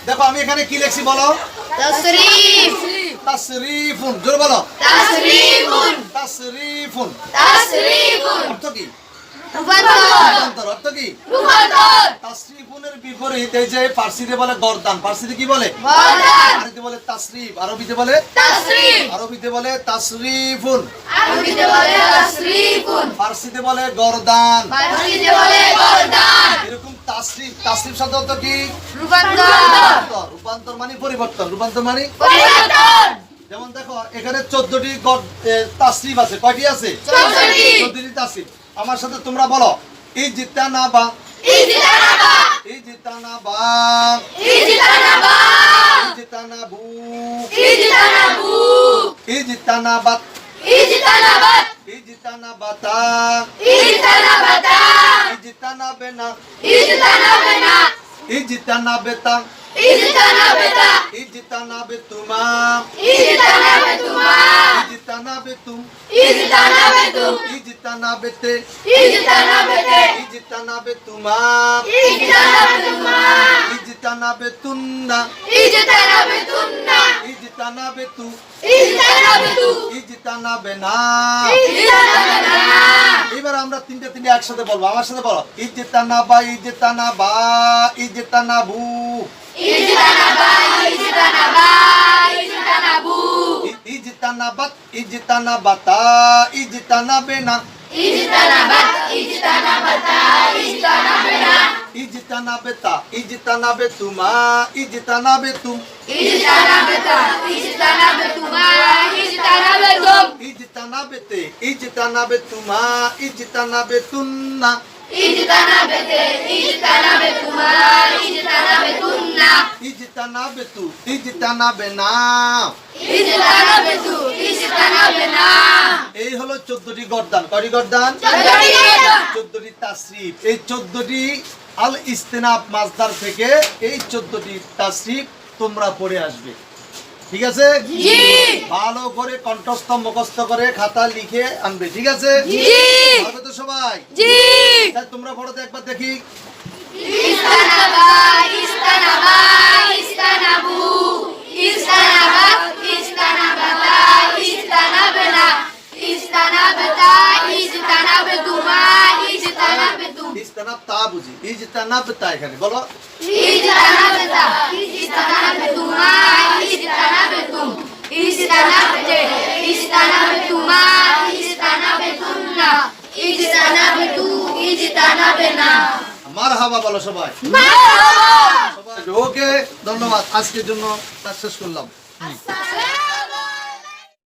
দেখো আমি এখানে কি লিখছি বলো? তাসরিফ। তাসরিফুন, জোরে বলো। তাসরিফুন। তাসরিফুন। তাসরিফুন। অর্থ কি? রূপান্তর। রূপান্তর। অর্থ কি? রূপান্তর। তাসরিফুনের বিপরীত এই যে ফার্সিতে বলে গর্দান, ফার্সিতে কি বলে? গর্দান। আরবিতে বলে তাসরিফ, আরবিতে বলে তাসরিফ। আরবিতে বলে তাসরিফুন, আরবিতে বলে তাসরিফুন। ফার্সিতে বলে গর্দান। ফার্সিতে বলে গর্দান। এরকম তাসরিফ, তাসরিফ শব্দ অর্থ কি? রূপান্তর। রূপান্তর। রূপান্তর মানে পরিবর্তন, রূপান্তর মানে পরিবর্তন। যেমন দেখো এখানে 14টি তাসরিফ আছে। কয়টি আছে? 14টি তাসরিফ। আমার সাথে তোমরা বলো ইজতানাবা, ইজতানাবা, ইজতানাবা, ইজতানাবা, ইজতানাবু, ইজতানাবু, ইজতানাবাত, ইজতানাবাত, ইজতানাবাতা, ইজতানাবাতা, ইজতানাবেনা, ইজতানাবেনা, ইজতানাবেতা, ইজতানাবেতা, ইজতানাবেতুমা, ইজতানাবেতুমা, ইজতানাবেতুম, ইজতানাবেতুম, ইজতানাবেতে, ইজতানাবেতে, ইজতানাবেতুমা, ইজতানাবেতুমা, ইজতানাবেতুন্না, ইজতানাবেতুন্না, ইজতানাবেতু, ইজতানাবেতু, ইজতানাবেনা। ইজতানাবেনা। এবার আমরা তিনটে একসাথে বলবো। আমার সাথে বলো ইজতানাবা, ইজতানাবা, ইজতানাবু, ইজতানাবা, ইজতানাবা, ইজতানাবু, ইজতানাবাত, ইজতানাবাতা, ইজতানাবেনা, ইজতানাবাত, ইজতানাবাতা, ইজতানাবেনা, ইজতানাবেতা, ইজতানাবেতুমা, ইজতানাবেতুম, ইজতানাবেতা, ইজতানাবেতুমা, ইজতানাবেতুম, ইজতানাবেতে, ইজতানাবেতুমা, ইজতানাবেতুন্না, ইজতানাবেতে, ইজতানাবেতুমা, ইজতানাবেতুন্না, ইজতানাবেতু, ইজতানাবেনা। ইজতানাবেতু, ইজতানাবেনা। এই হলো 14টি গর্দান। কয়টি গর্দান? 14টি গর্দান। 14টি তাসরিফ। এই 14টি আল ইস্তিনাব মাসদার থেকে এই 14টি তাসরিফ তোমরা পড়ে আসবে। ঠিক আছে? জি। ভালো করে কণ্ঠস্থ মুখস্থ করে খাতা লিখে আনবে। ঠিক আছে? জি। পারবে তো সবাই? জি। তাই তোমরা পড়ো তো একবার দেখি। ইজতানাবা, ইজতানাবা, ইজতানাবু, ইজতানাবাত, ইজতানাবাতা, ইজতানাবেনা, ইজতানাবাতা, ইজতানাবেতুমা, ইজতানাবেতুম, ইজতানাবতা বুঝি। ইজতানাবতা এখানে বলো। ইজতানাবাতা, ইজতানাবেতুমা, ইজতানাবেতুম, ইজতানাবেতে, ইজতানাবেতুমা, ইজতানাবেতুন্না, ইজতানাবেতু, ইজতানাবেনা। মারহাবা বলো সবাই। মারহাবা। সবাই ওকে, ধন্যবাদ। আজকের জন্য ক্লাস শেষ করলাম। আসসালাম।